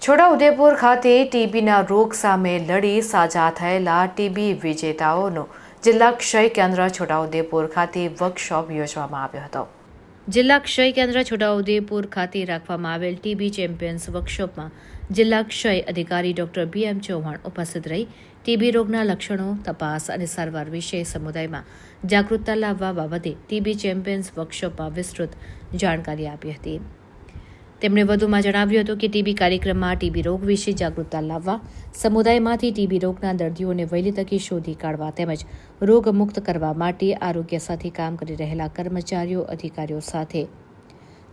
છોટાઉદેપુર ખાતે ટીબીના રોગ સામે લડી સાજા થયેલા ટીબી વિજેતાઓનો જિલ્લા ક્ષય કેન્દ્ર છોટાઉદેપુર ખાતે વર્કશોપ યોજવામાં આવ્યો હતો। જિલ્લા ક્ષય કેન્દ્ર છોટાઉદેપુર ખાતે રાખવામાં આવેલ ટીબી ચેમ્પિયન્સ વર્કશોપમાં જિલ્લા ક્ષય અધિકારી ડોક્ટર BM ચૌહાણ ઉપસ્થિત રહી ટીબી રોગના લક્ષણો, તપાસ અને સારવાર વિશે સમુદાયમાં જાગૃતતા લાવવા બાબતે ટીબી ચેમ્પિયન્સ વર્કશોપમાં વિસ્તૃત જાણકારી આપી હતી। તેમણે વધુમાં જણાવ્યું હતું કે ટીબી કાર્યક્રમમાં ટીબી રોગ વિશે જાગૃતતા લાવવા, સમુદાયમાંથી ટીબી રોગના દર્દીઓને વહેલી તકે શોધી કાઢવા તેમજ રોગમુક્ત કરવા માટે આરોગ્ય સાથે કામ કરી રહેલા કર્મચારીઓ, અધિકારીઓ સાથે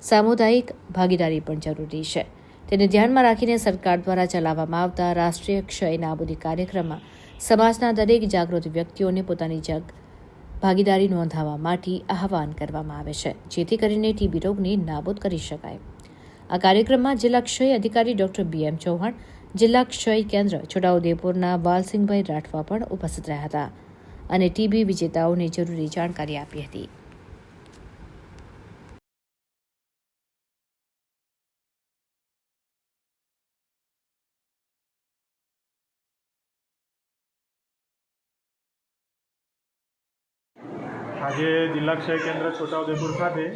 સામુદાયિક ભાગીદારી પણ જરૂરી છે। તેને ધ્યાનમાં રાખીને સરકાર દ્વારા ચલાવવામાં આવતા રાષ્ટ્રીય ક્ષય નાબૂદી કાર્યક્રમમાં સમાજના દરેક જાગૃત વ્યક્તિઓને પોતાની ભાગીદારી નોંધાવવા માટે આહવાન કરવામાં આવે છે, જેથી કરીને ટીબી રોગને નાબૂદ કરી શકાય। આ કાર્યક્રમમાં જિલ્લા ક્ષય અધિકારી ડોક્ટર BM ચૌહાણ, જિલ્લા ક્ષય કેન્દ્ર છોટાઉદેપુરના વાલસિંહભાઈ રાઠવા પણ ઉપસ્થિત રહ્યા હતા અને ટીબી વિજેતાઓને જરૂરી જાણકારી આપી હતી। આજે જિલ્લા ક્ષય કેન્દ્ર છોટાઉદેપુર ખાતે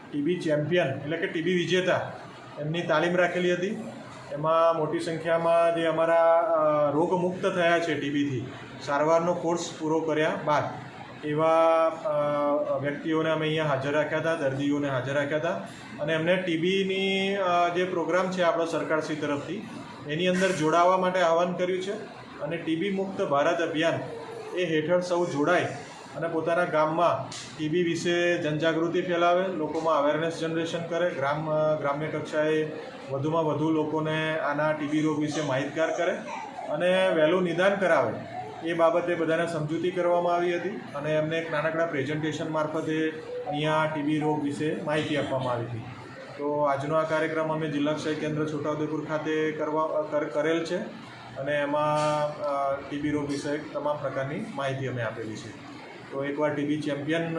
ટીબી ચેમ્પિયન એટલે કે ટીબી વિજેતા એમની તાલીમ રાખેલી હતી। એમાં મોટી સંખ્યામાં જે અમારા રોગમુક્ત થયા છે ટીબીથી સારવારનો કોર્સ પૂરો કર્યા બાદ એવા વ્યક્તિઓને અમે અહીંયા હાજર રાખ્યા હતા, દર્દીઓને હાજર રાખ્યા હતા અને એમને ટીબીની જે પ્રોગ્રામ છે આપણો સરકારશ્રી તરફથી એની અંદર જોડાવા માટે આહવાન કર્યું છે અને ટીબી મુક્ત ભારત અભિયાન એ હેઠળ સૌ જોડાય અને પોતાના ગામમાં ટીબી વિશે જનજાગૃતિ ફેલાવે, લોકોમાં અવેરનેસ જનરેશન કરે, ગ્રામ્ય કક્ષાએ વધુમાં વધુ લોકોને આના ટીબી રોગ વિશે માહિતગાર કરે અને વહેલું નિદાન કરાવે એ બાબતે બધાને સમજૂતી કરવામાં આવી હતી અને એમને એક નાનકડા પ્રેઝન્ટેશન મારફતે અહીંયા ટીબી રોગ વિશે માહિતી આપવામાં આવી હતી। તો આજનો આ કાર્યક્રમ અમે જિલ્લા ક્ષય કેન્દ્ર છોટાઉદેપુર ખાતે કરેલ છે અને એમાં ટીબી રોગ વિશે તમામ પ્રકારની માહિતી અમે આપેલી છે। તો એકવાર ટીબી ચેમ્પિયન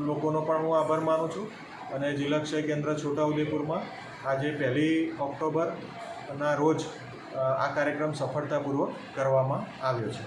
લોકોનો પણ હું આભાર માનું છું અને જિલ્લા ક્ષય કેન્દ્ર છોટાઉદેપુરમાં આજે 1 ઓક્ટોબરના રોજ આ કાર્યક્રમ સફળતાપૂર્વક કરવામાં આવ્યો છે।